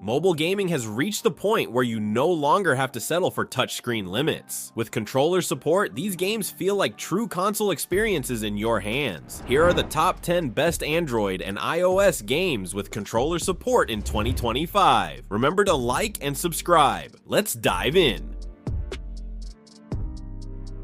Mobile gaming has reached the point where you no longer have to settle for touchscreen limits. With controller support, these games feel like true console experiences in your hands. Here are the top 10 best Android and iOS games with controller support in 2025. Remember to like and subscribe. Let's dive in.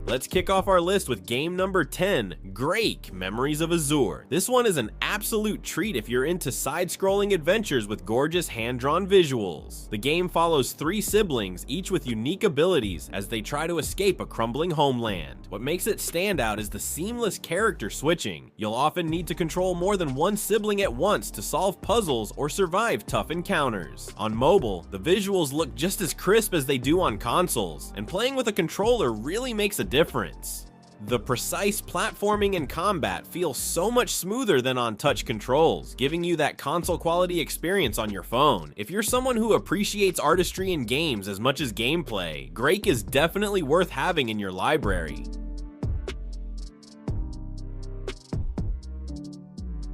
Let's kick off our list with game number 10, Greak, Memories of Azur. This one is an absolute treat if you're into side-scrolling adventures with gorgeous hand-drawn visuals. The game follows 3 siblings, each with unique abilities, as they try to escape a crumbling homeland. What makes it stand out is the seamless character switching. You'll often need to control more than one sibling at once to solve puzzles or survive tough encounters. On mobile, the visuals look just as crisp as they do on consoles, and playing with a controller really makes a difference. The precise platforming and combat feels so much smoother than on touch controls, giving you that console quality experience on your phone. If you're someone who appreciates artistry in games as much as gameplay, Greak is definitely worth having in your library.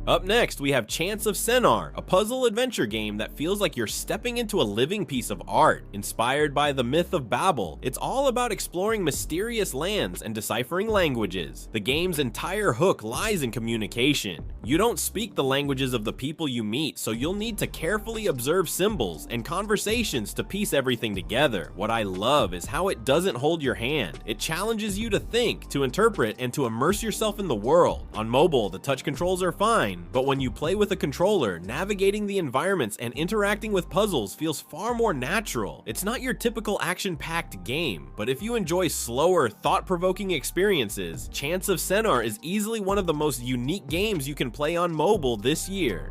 Up next, we have Chants of Sennaar, a puzzle adventure game that feels like you're stepping into a living piece of art. Inspired by the myth of Babel, it's all about exploring mysterious lands and deciphering languages. The game's entire hook lies in communication. You don't speak the languages of the people you meet, so you'll need to carefully observe symbols and conversations to piece everything together. What I love is how it doesn't hold your hand. It challenges you to think, to interpret, and to immerse yourself in the world. On mobile, the touch controls are fine, but when you play with a controller, navigating the environments and interacting with puzzles feels far more natural. It's not your typical action-packed game, but if you enjoy slower, thought-provoking experiences, Chants of Sennaar is easily one of the most unique games you can play on mobile this year.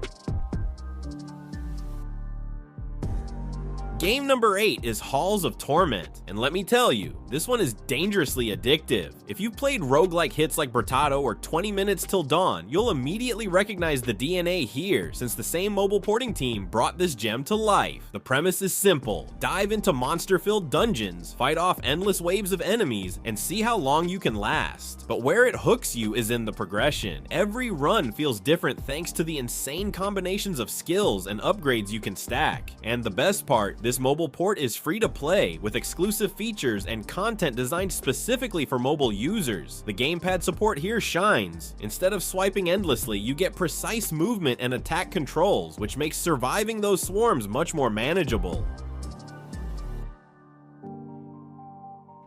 Game number 8 is Halls of Torment, and let me tell you, this one is dangerously addictive. If you've played roguelike hits like Bertado or 20 Minutes Till Dawn, you'll immediately recognize the DNA here, since the same mobile porting team brought this gem to life. The premise is simple: dive into monster-filled dungeons, fight off endless waves of enemies, and see how long you can last. But where it hooks you is in the progression. Every run feels different thanks to the insane combinations of skills and upgrades you can stack. And the best part, this mobile port is free to play, with exclusive features and content designed specifically for mobile users. The gamepad support here shines. Instead of swiping endlessly, you get precise movement and attack controls, which makes surviving those swarms much more manageable.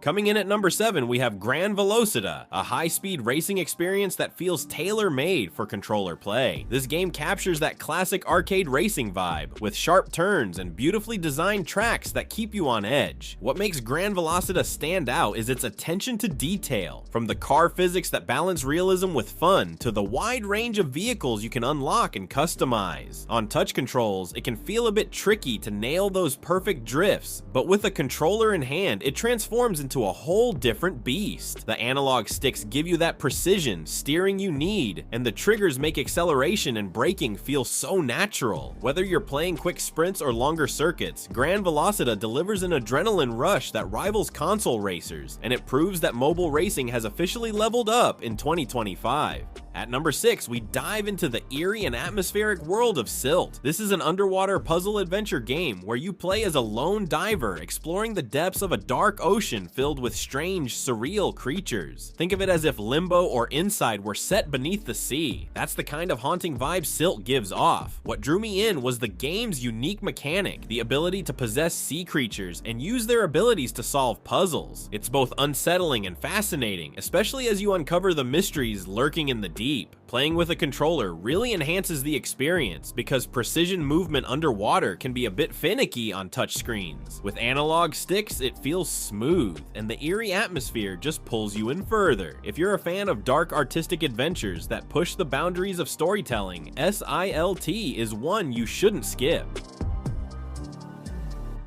Coming in at number 7, we have Gran Velocita, a high-speed racing experience that feels tailor-made for controller play. This game captures that classic arcade racing vibe, with sharp turns and beautifully designed tracks that keep you on edge. What makes Gran Velocita stand out is its attention to detail, from the car physics that balance realism with fun, to the wide range of vehicles you can unlock and customize. On touch controls, it can feel a bit tricky to nail those perfect drifts, but with a controller in hand, it transforms into a whole different beast. The analog sticks give you that precision, steering you need, and the triggers make acceleration and braking feel so natural. Whether you're playing quick sprints or longer circuits, Gran Velocita delivers an adrenaline rush that rivals console racers, and it proves that mobile racing has officially leveled up in 2025. At number 6, we dive into the eerie and atmospheric world of SILT. This is an underwater puzzle adventure game where you play as a lone diver exploring the depths of a dark ocean filled with strange, surreal creatures. Think of it as if Limbo or Inside were set beneath the sea. That's the kind of haunting vibe SILT gives off. What drew me in was the game's unique mechanic, the ability to possess sea creatures and use their abilities to solve puzzles. It's both unsettling and fascinating, especially as you uncover the mysteries lurking in the deep. Playing with a controller really enhances the experience because precision movement underwater can be a bit finicky on touchscreens. With analog sticks, it feels smooth, and the eerie atmosphere just pulls you in further. If you're a fan of dark artistic adventures that push the boundaries of storytelling, SILT is one you shouldn't skip.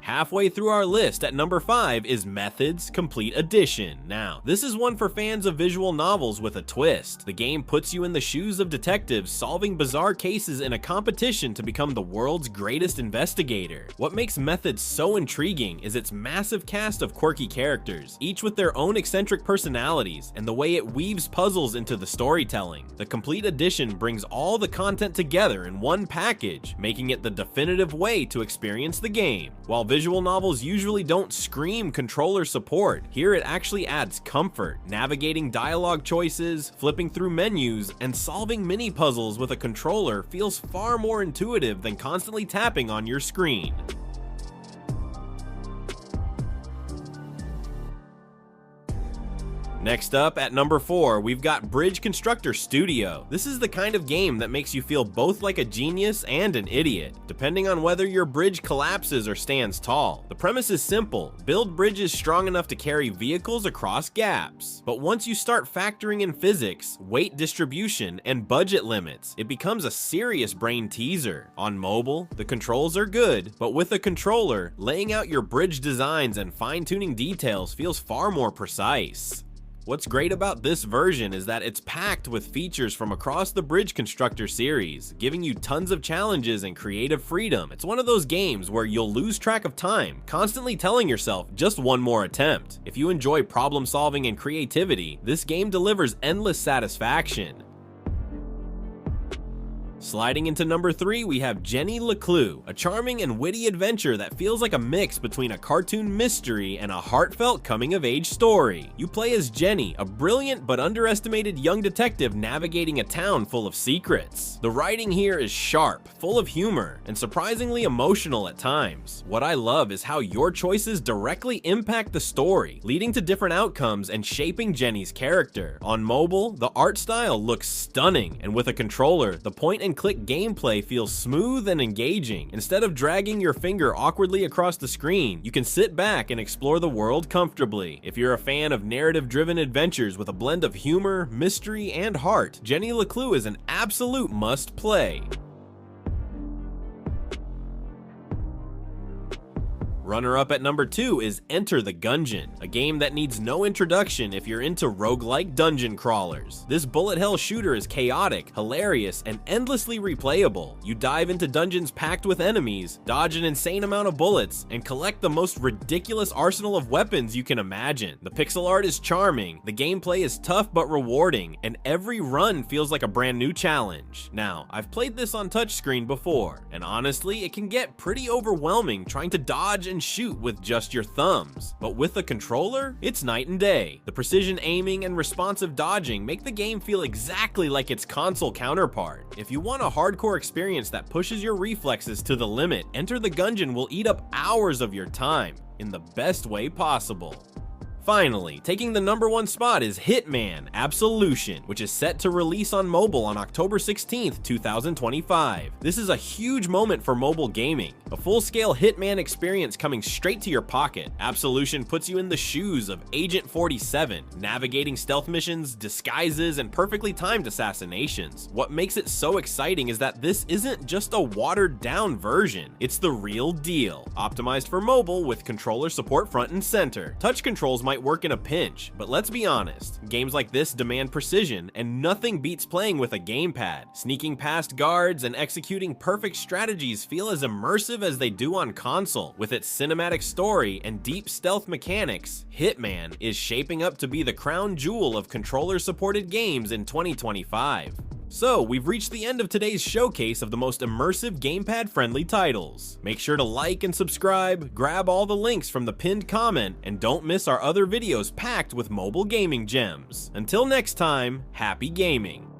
Halfway through our list at number 5 is Methods Complete Edition. Now, this is one for fans of visual novels with a twist. The game puts you in the shoes of detectives solving bizarre cases in a competition to become the world's greatest investigator. What makes Methods so intriguing is its massive cast of quirky characters, each with their own eccentric personalities, and the way it weaves puzzles into the storytelling. The Complete Edition brings all the content together in one package, making it the definitive way to experience the game. While visual novels usually don't scream controller support, here it actually adds comfort, navigating dialogue choices, flipping through menus, and solving mini puzzles with a controller feels far more intuitive than constantly tapping on your screen. Next up, at number 4, we've got Bridge Constructor Studio. This is the kind of game that makes you feel both like a genius and an idiot, depending on whether your bridge collapses or stands tall. The premise is simple: build bridges strong enough to carry vehicles across gaps. But once you start factoring in physics, weight distribution, and budget limits, it becomes a serious brain teaser. On mobile, the controls are good, but with a controller, laying out your bridge designs and fine-tuning details feels far more precise. What's great about this version is that it's packed with features from across the Bridge Constructor series, giving you tons of challenges and creative freedom. It's one of those games where you'll lose track of time, constantly telling yourself just one more attempt. If you enjoy problem solving and creativity, this game delivers endless satisfaction. Sliding into number 3, we have Jenny LeClue, a charming and witty adventure that feels like a mix between a cartoon mystery and a heartfelt coming-of-age story. You play as Jenny, a brilliant but underestimated young detective navigating a town full of secrets. The writing here is sharp, full of humor, and surprisingly emotional at times. What I love is how your choices directly impact the story, leading to different outcomes and shaping Jenny's character. On mobile, the art style looks stunning, and with a controller, the point-and-click gameplay feels smooth and engaging. Instead of dragging your finger awkwardly across the screen, you can sit back and explore the world comfortably. If you're a fan of narrative-driven adventures with a blend of humor, mystery, and heart, Jenny LeClue is an absolute must-play. Runner-up at number 2 is Enter the Gungeon, a game that needs no introduction if you're into roguelike dungeon crawlers. This bullet hell shooter is chaotic, hilarious, and endlessly replayable. You dive into dungeons packed with enemies, dodge an insane amount of bullets, and collect the most ridiculous arsenal of weapons you can imagine. The pixel art is charming, the gameplay is tough but rewarding, and every run feels like a brand new challenge. Now, I've played this on touchscreen before, and honestly, it can get pretty overwhelming trying to dodge and shoot with just your thumbs. But with a controller, it's night and day. The precision aiming and responsive dodging make the game feel exactly like its console counterpart. If you want a hardcore experience that pushes your reflexes to the limit, Enter the Gungeon will eat up hours of your time in the best way possible. Finally, taking the number 1 spot is Hitman Absolution, which is set to release on mobile on October 16th, 2025. This is a huge moment for mobile gaming, a full-scale Hitman experience coming straight to your pocket. Absolution puts you in the shoes of Agent 47, navigating stealth missions, disguises, and perfectly timed assassinations. What makes it so exciting is that this isn't just a watered-down version, it's the real deal, optimized for mobile with controller support front and center. Touch controls might work in a pinch, but let's be honest, games like this demand precision, and nothing beats playing with a gamepad. Sneaking past guards and executing perfect strategies feel as immersive as they do on console. With its cinematic story and deep stealth mechanics, Hitman is shaping up to be the crown jewel of controller-supported games in 2025. So, we've reached the end of today's showcase of the most immersive gamepad-friendly titles. Make sure to like and subscribe, grab all the links from the pinned comment, and don't miss our other videos packed with mobile gaming gems. Until next time, happy gaming!